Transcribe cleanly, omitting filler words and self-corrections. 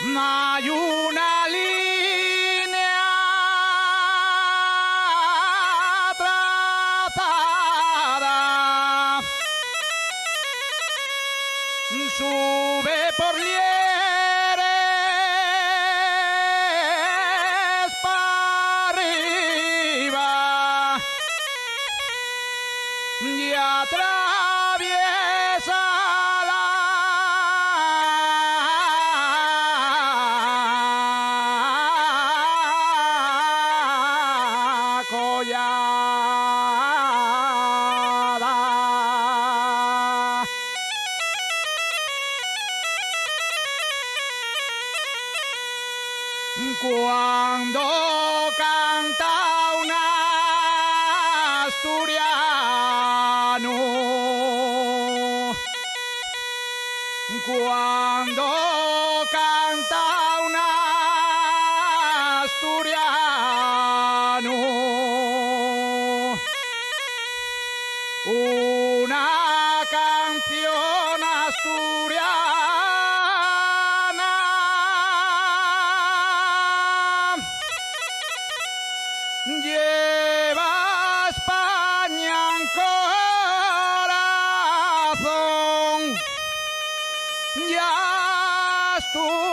Hay una línea trazada, sube por lieres para arriba y atraviesa la collada. Cuando canta un asturiano, cuando canta un asturiano, una canción asturiana, lleva a España en corazón, ya Asturias.